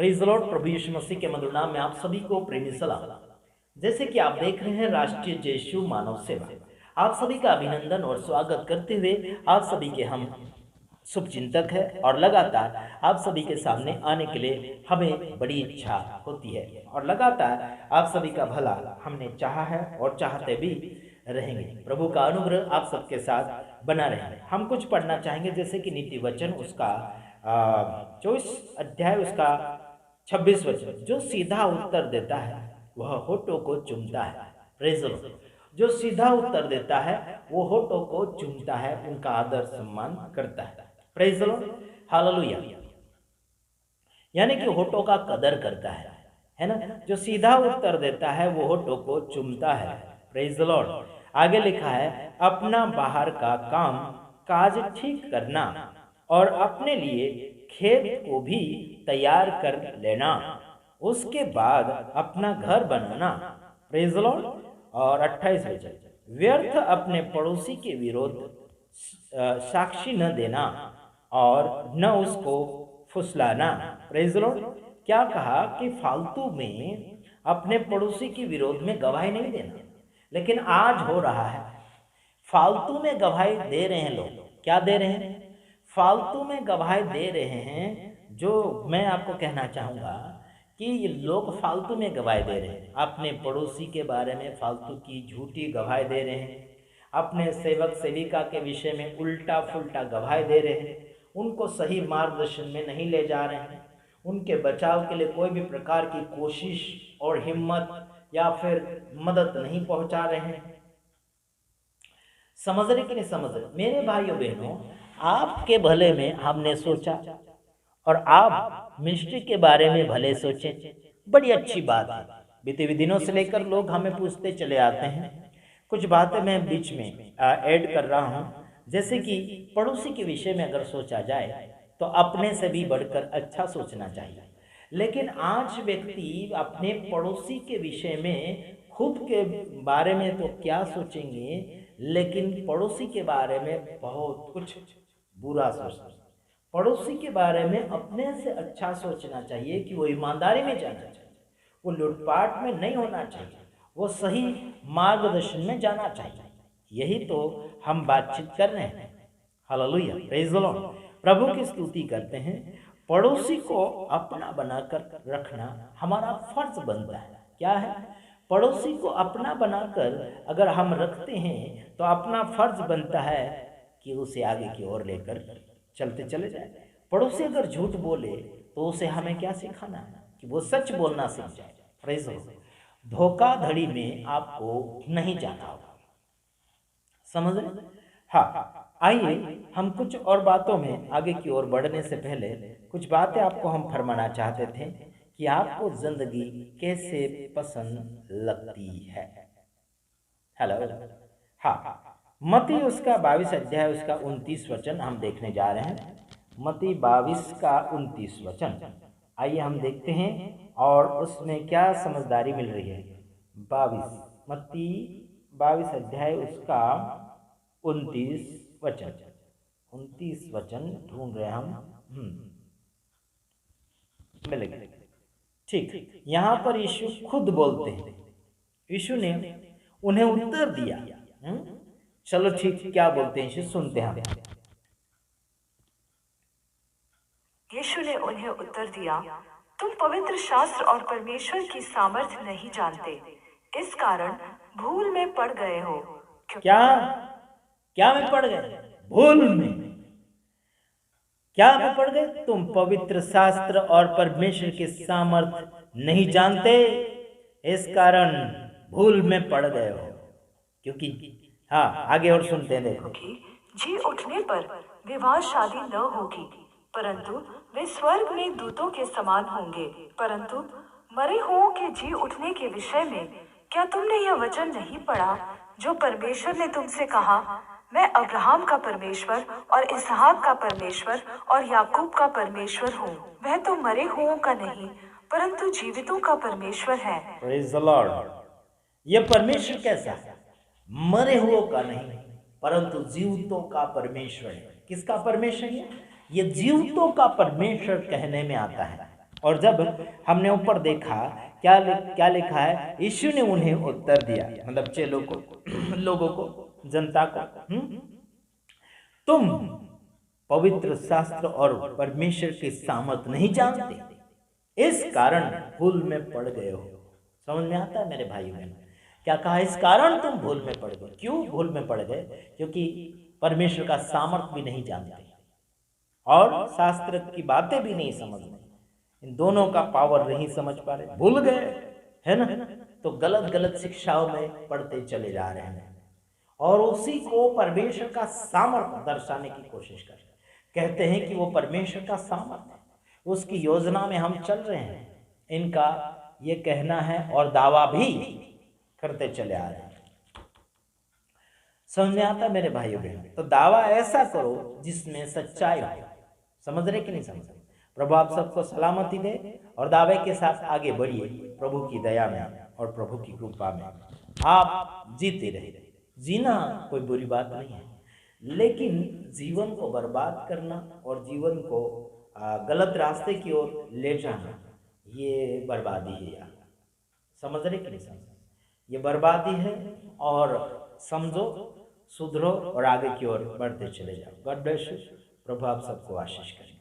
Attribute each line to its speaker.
Speaker 1: Praise the Lord. प्रभु यीशु मसीह के मधुर नाम में आप सभी को प्रेमी सलाम। जैसे कि आप देख रहे हैं राष्ट्रीय जयशु मानव सेवा, आप सभी का अभिनंदन और स्वागत करते हुए आप सभी के हम शुभचिंतक है और लगातार आप सभी के सामने आने के लिए हमें बड़ी इच्छा होती है और लगातार आप सभी का भला हमने चाहा है और चाहते भी रहेंगे। प्रभु का अनुग्रह आप सबके साथ बना रहे। हम कुछ पढ़ना चाहेंगे जैसे कि नीति वचन उसका 24 अध्याय उसका 26 वचन, जो सीधा उत्तर देता है वह होठों को चूमता है। Praise the Lord. जो सीधा उत्तर देता है वो होठों को चूमता है, उनका आदर सम्मान करता है। Praise the Lord, hallelujah. यानी कि होठों का कदर करता है ना। जो सीधा उत्तर देता है वो होठों को चूमता है। Praise the Lord. आगे लिखा है, अपना बाहर का काम काज ठीक करना और अपने लिए खेत को भी तैयार कर लेना, उसके बाद अपना घर बनाना। Praise the Lord. और 28 वचन, व्यर्थ अपने पड़ोसी के विरोध साक्षी न देना और न उसको फुसलाना। Praise the Lord. क्या कहा कि फालतू में अपने पड़ोसी के विरोध में गवाही नहीं देना, लेकिन आज हो रहा है फालतू में गवाही दे रहे हैं लोग। क्या दे रहे हैं? फालतू में गवाही दे रहे हैं। जो मैं आपको कहना चाहूँगा कि ये लोग फालतू में गवाही दे रहे हैं, अपने पड़ोसी के बारे में फालतू की झूठी गवाही दे रहे हैं, अपने सेवक सेविका के विषय में उल्टा फुल्टा गवाही दे रहे हैं, उनको सही मार्गदर्शन में नहीं ले जा रहे हैं, उनके बचाव के लिए कोई भी प्रकार की कोशिश और हिम्मत या फिर मदद नहीं पहुंचा रहे हैं। समझ रहे कि नहीं समझ रहे? मेरे भाइयों बहनों, आपके भले में हमने सोचा और आप मिनिस्ट्री के बारे में भले सोचे, बड़ी अच्छी बात है। बीते हुए दिनों से लेकर लोग हमें पूछते चले आते हैं। कुछ बातें मैं बीच में ऐड कर रहा हूँ, जैसे कि पड़ोसी के विषय में अगर सोचा जाए तो अपने से भी बढ़कर अच्छा सोचना चाहिए। लेकिन आज व्यक्ति अपने पड़ोसी के विषय में खुद के बारे में तो क्या सोचेंगे, लेकिन पड़ोसी के बारे में बहुत कुछ बुरा सोचते। पड़ोसी के बारे में अपने से अच्छा सोचना चाहिए कि वो ईमानदारी में जाना चाहिए, वो लूटपाट में नहीं होना चाहिए, वो सही मार्गदर्शन में जाना चाहिए। यही तो हम बातचीत कर रहे हैं। Hallelujah, praise the Lord. प्रभु की स्तुति करते हैं। पड़ोसी को अपना बनाकर रखना हमारा फर्ज बनता है। क्या है? पड़ोसी को अपना बनाकर अगर हम रखते हैं तो अपना फर्ज बनता है कि उसे आगे की ओर लेकर चलते चले जाए। पड़ोसी अगर झूठ बोले तो उसे हमें क्या सिखाना है कि वो सच बोलना सीख जाए। Praise the Lord. धोखाधड़ी में आपको नहीं जाना होगा। समझ रहे? हाँ, आइए हम कुछ और बातों में आगे की ओर बढ़ने से पहले कुछ बातें आपको हम फरमाना चाहते थे कि आपको जिंदगी कैसे पसंद लगती है। हेलो। हाँ, मत्ती उसका 22 अध्याय उसका 29 वचन हम देखने जा रहे हैं। मत्ती 22 का 29 वचन, आइए हम देखते हैं और उसमें क्या समझदारी मिल रही है। 22 मत्ती 22 अध्याय उसका 29 वचन, 29 वचन ढूंढ रहे हम। मिल गए। ठीक, यहाँ पर यीशु खुद बोलते हैं। यीशु ने उन्हें उत्तर दिया। चलो ठीक, क्या बोलते हैं यीशु, सुनते हैं।
Speaker 2: यीशु ने उन्हें उत्तर दिया, तुम पवित्र शास्त्र और परमेश्वर की सामर्थ्य नहीं जानते, इस कारण भूल में पड़ गए हो।
Speaker 1: क्या में पड़ गए? भूल में। क्या में पड़ गए? तुम पवित्र शास्त्र और परमेश्वर की सामर्थ्य नहीं जानते, इस कारण भूल में पड़ गए हो। क्योंकि हाँ, आगे और सुनते हैं। देखो,
Speaker 2: जी उठने पर विवाह शादी न होगी, परंतु वे स्वर्ग में दूतों के समान होंगे। परंतु मरे हुओं के जी उठने के विषय में क्या तुमने यह वचन नहीं पढ़ा जो परमेश्वर ने तुमसे कहा, मैं अब्राहम का परमेश्वर और इसहाक का परमेश्वर और याकूब का परमेश्वर हूँ। वह तो मरे हुओं का नहीं परंतु जीवितों का परमेश्वर है।
Speaker 1: Praise the Lord. यह परमेश्वर कैसा है? मरे हुओं का नहीं परंतु जीवितों का परमेश्वर है। किसका परमेश्वर है? ये जीवितों का परमेश्वर कहने में आता है। और जब हमने ऊपर देखा क्या लिखा है, यीशु ने उन्हें उत्तर दिया, मतलब चेलों को, लोगों को, जनता को, तुम पवित्र शास्त्र और परमेश्वर की सामर्थ नहीं जानते, इस कारण भूल में पड़ गए हो। समझ में आता है मेरे भाइयों बहनों? क्या कहा? इस कारण तुम भूल में पड़ गए। क्यों भूल में पड़ गए? क्योंकि परमेश्वर का सामर्थ भी नहीं जानते और शास्त्र की बातें भी नहीं समझ रहे, इन दोनों का पावर नहीं समझ पा रहे, भूल गए, है ना? तो गलत गलत शिक्षाओं में पढ़ते चले जा रहे हैं और उसी को परमेश्वर का सामर्थ दर्शाने की कोशिश कर रहे हैं। कहते हैं कि वो परमेश्वर का सामर्थ है, उसकी योजना में हम चल रहे हैं, इनका ये कहना है और दावा भी करते चले आ रहे हैं। समझ में आता है मेरे भाइयों बहनों? तो दावा ऐसा करो जिसमें सच्चाई हो। समझ रहे कि नहीं समझ रहे? प्रभु आप सबको सलामती दे और दावे के साथ आगे बढ़िए प्रभु की दया में और प्रभु की कृपा में। आप जीते रहे। जीना कोई बुरी बात नहीं है, लेकिन जीवन को बर्बाद करना और जीवन को गलत रास्ते की ओर ले जाना, ये बर्बादी है यार। समझ रहे कि नहीं समझ? ये बर्बादी है और समझो, सुधरो और आगे की ओर बढ़ते चले जाओ। God bless you. प्रभु आप सबको आशीष करें।